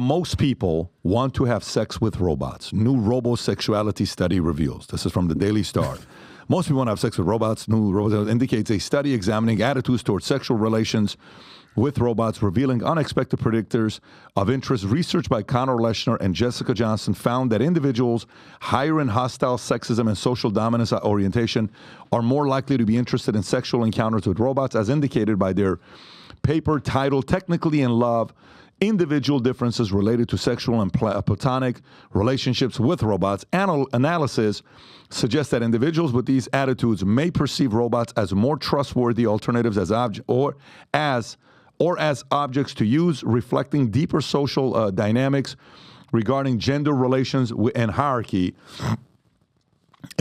most people want to have sex with robots. New Robosexuality study reveals. This is from the Daily Star. Most people want to have sex with robots. New Robosexuality indicates a study examining attitudes towards sexual relations with robots, revealing unexpected predictors of interest. Research by Connor Leshner and Jessica Johnson found that individuals higher in hostile sexism and social dominance orientation are more likely to be interested in sexual encounters with robots, as indicated by their paper titled Technically in Love, Individual Differences Related to Sexual and Platonic Relationships with Robots. Analysis suggests that individuals with these attitudes may perceive robots as more trustworthy alternatives as objects to use, reflecting deeper social dynamics regarding gender relations and hierarchy.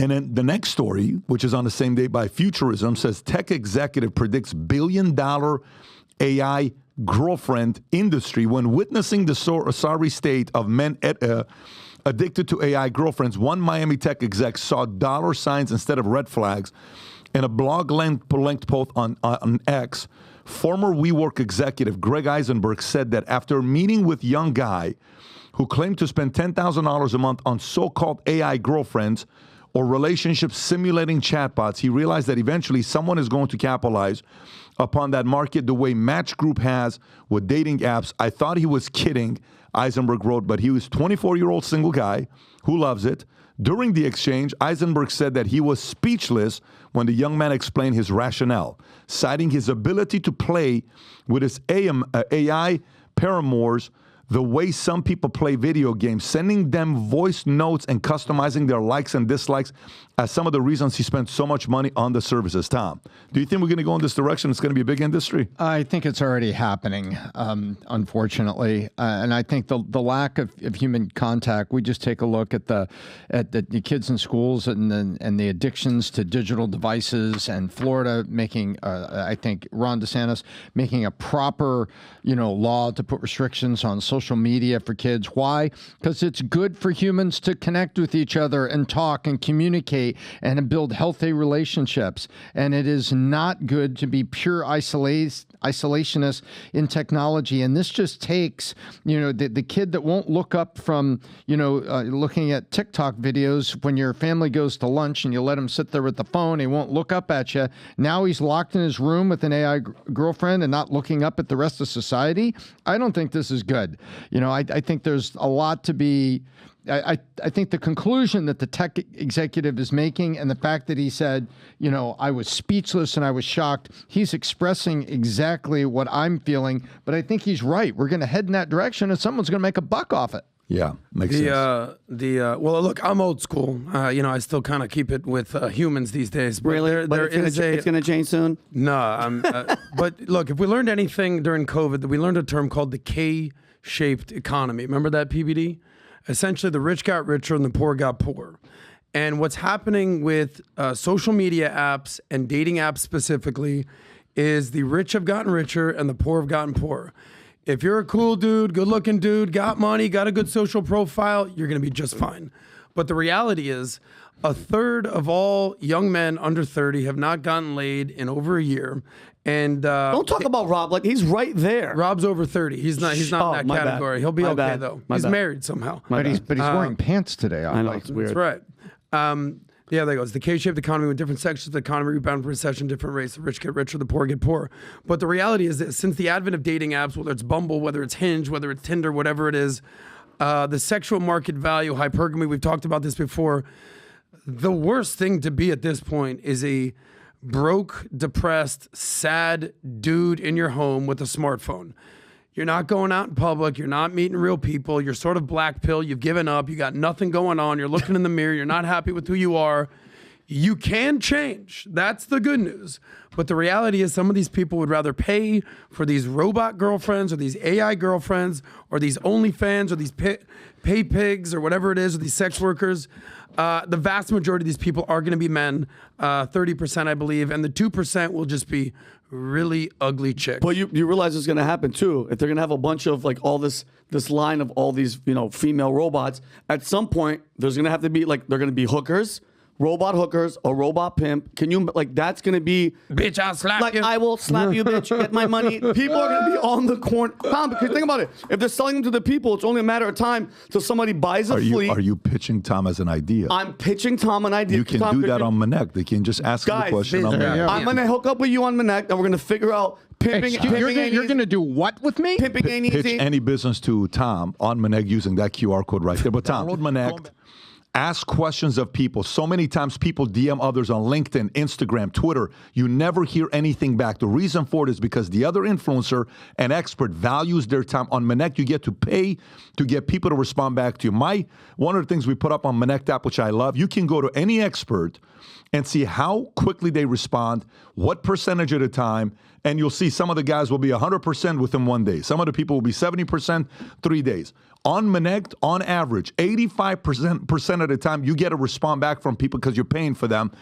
And then the next story, which is on the same day by Futurism, says tech executive predicts billion-dollar AI girlfriend industry when witnessing the sorry state of men addicted to AI girlfriends. One Miami tech exec saw dollar signs instead of red flags. In a blog-length post on X, former WeWork executive Greg Eisenberg said that after meeting with young guy who claimed to spend $10,000 a month on so-called AI girlfriends or relationship simulating chatbots, he realized that eventually someone is going to capitalize upon that market the way Match Group has with dating apps. I thought he was kidding, Eisenberg wrote, but he was a 24-year-old single guy who loves it. During the exchange, Eisenberg said that he was speechless when the young man explained his rationale, citing his ability to play with his AI paramours the way some people play video games, sending them voice notes and customizing their likes and dislikes as some of the reasons he spent so much money on the services. Tom, do you think we're going to go in this direction? It's going to be a big industry? I think it's already happening, unfortunately. And I think the lack of human contact, we just take a look at the kids in schools and the addictions to digital devices, and Florida making, I think Ron DeSantis making a proper, law to put restrictions on social media for kids. Why? Because it's good for humans to connect with each other and talk and communicate and build healthy relationships. And it is not good to be pure isolationist in technology. And this just takes, the kid that won't look up from, looking at TikTok videos when your family goes to lunch and you let him sit there with the phone, he won't look up at you. Now he's locked in his room with an AI girlfriend and not looking up at the rest of society. I don't think this is good. I think there's a lot to be. I think the conclusion that the tech executive is making, and the fact that he said, I was speechless and I was shocked, he's expressing exactly what I'm feeling. But I think he's right. We're going to head in that direction, and someone's going to make a buck off it. Yeah, makes sense. Well, look, I'm old school. I still kind of keep it with humans these days. But really? It's going to change soon? No. But look, if we learned anything during COVID, we learned a term called the K-shaped economy. Remember that, PBD? Essentially, the rich got richer and the poor got poorer. And what's happening with social media apps and dating apps specifically is the rich have gotten richer and the poor have gotten poorer. If you're a cool dude, good-looking dude, got money, got a good social profile, you're going to be just fine. But the reality is, a third of all young men under 30 have not gotten laid in over a year. And don't talk about Rob like he's right there. Rob's over 30. He's not in that category. Bad. He'll be my okay bad. though. My He's bad. married somehow. But he's wearing pants today. I know, it's weird. That's right. Yeah, there goes. The K-shaped economy with different sections of the economy rebound from recession, different rates. The rich get richer, the poor get poorer. But the reality is that since the advent of dating apps, whether it's Bumble, whether it's Hinge, whether it's Tinder, whatever it is, the sexual market value, hypergamy, we've talked about this before. The worst thing to be at this point is a broke, depressed, sad dude in your home with a smartphone. You're not going out in public. You're not meeting real people. You're sort of black pill. You've given up. You got nothing going on. You're looking in the mirror. You're not happy with who you are. You can change. That's the good news. But the reality is some of these people would rather pay for these robot girlfriends or these AI girlfriends or these OnlyFans or these pay pigs or whatever it is, or these sex workers. The vast majority of these people are going to be men, 30%, I believe, and the 2% will just be really ugly chicks. But you realize what's going to happen too. If they're going to have a bunch of like all this line of all these female robots, at some point there's going to have to be they're going to be hookers robot hookers, a robot pimp. Can you, like, that's going to be, Bitch, I'll slap like, you. I will slap you, bitch, get my money. People are going to be on the corner. Tom, because think about it. If they're selling them to the people, it's only a matter of time till somebody buys a fleet. Are you pitching Tom as an idea? I'm pitching Tom an idea. You can Tom, do that on Minnect. They can just ask him the Guys, question on Minnect. I'm going to hook up with you on Minnect, and we're going to figure out pimping. You're going to do what with me? Pimping ain't Pitch easy. any business to Tom on Minnect using that QR code right there. But Tom, download Minnect. Ask questions of people. So many times people DM others on LinkedIn, Instagram, Twitter. You never hear anything back. The reason for it is because the other influencer and expert values their time. On Minnect, you get to pay to get people to respond back to you. One of the things we put up on Minnect app, which I love, you can go to any expert and see how quickly they respond, what percentage at a time, and you'll see some of the guys will be 100% within 1 day. Some of the people will be 70%, 3 days. On Minnect, on average, 85% of the time, you get a response back from people because you're paying for them.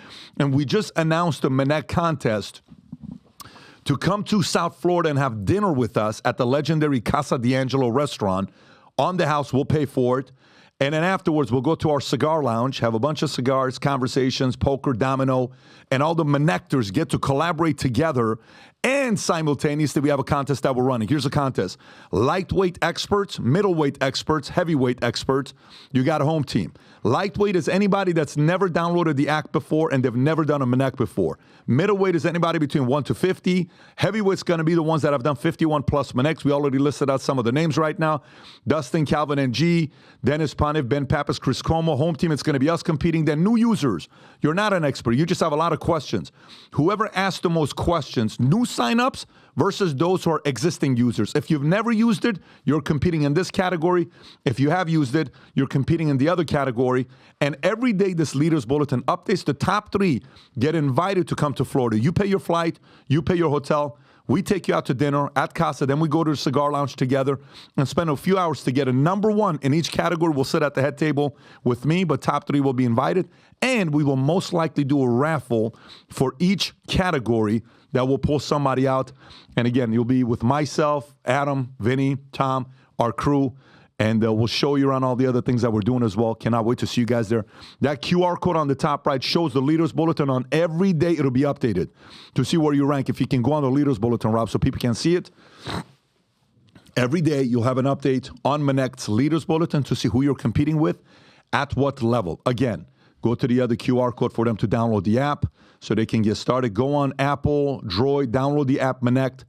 And we just announced a Minnect contest to come to South Florida and have dinner with us at the legendary Casa D'Angelo restaurant. On the house, we'll pay for it. And then afterwards, we'll go to our cigar lounge, have a bunch of cigars, conversations, poker, domino, and all the Minnectors get to collaborate together. And simultaneously, we have a contest that we're running. Here's a contest. Lightweight experts, middleweight experts, heavyweight experts. You got a home team. Lightweight is anybody that's never downloaded the app before and they've never done a Minnect before. Middleweight is anybody between 1 to 50. Heavyweight's going to be the ones that have done 51 plus Minnects. We already listed out some of the names right now. Dustin, Calvin, and G, Dennis Panev, Ben Pappas, Chris Como. Home team, it's going to be us competing. Then new users. You're not an expert. You just have a lot of questions. Whoever asked the most questions, new signups versus those who are existing users. If you've never used it, you're competing in this category. If you have used it, you're competing in the other category. And every day this Leaders Bulletin updates. The top 3 get invited to come to Florida. You pay your flight, you pay your hotel. We take you out to dinner at Casa. Then we go to the cigar lounge together and spend a few hours to get a number 1 in each category. We'll sit at the head table with me, but top 3 will be invited. And we will most likely do a raffle for each category that will pull somebody out. And again, you'll be with myself, Adam, Vinny, Tom, our crew, and we'll show you around all the other things that we're doing as well. Cannot wait to see you guys there. That QR code on the top right shows the Leaders Bulletin on every day. It'll be updated to see where you rank. If you can go on the Leaders Bulletin, Rob, so people can see it. Every day you'll have an update on Minnect's Leaders Bulletin to see who you're competing with, at what level. Again, go to the other QR code for them to download the app so they can get started. Go on Apple, Droid, download the app Minnect.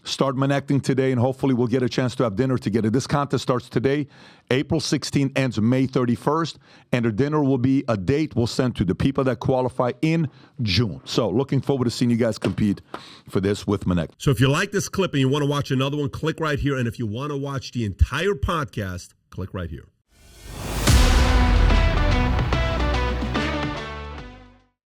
Start Minnecting today, and hopefully we'll get a chance to have dinner together. This contest starts today. April 16th, ends May 31st, and the dinner will be a date we'll send to the people that qualify in June. So looking forward to seeing you guys compete for this with Minnect. So if you like this clip and you want to watch another one, click right here. And if you want to watch the entire podcast, click right here.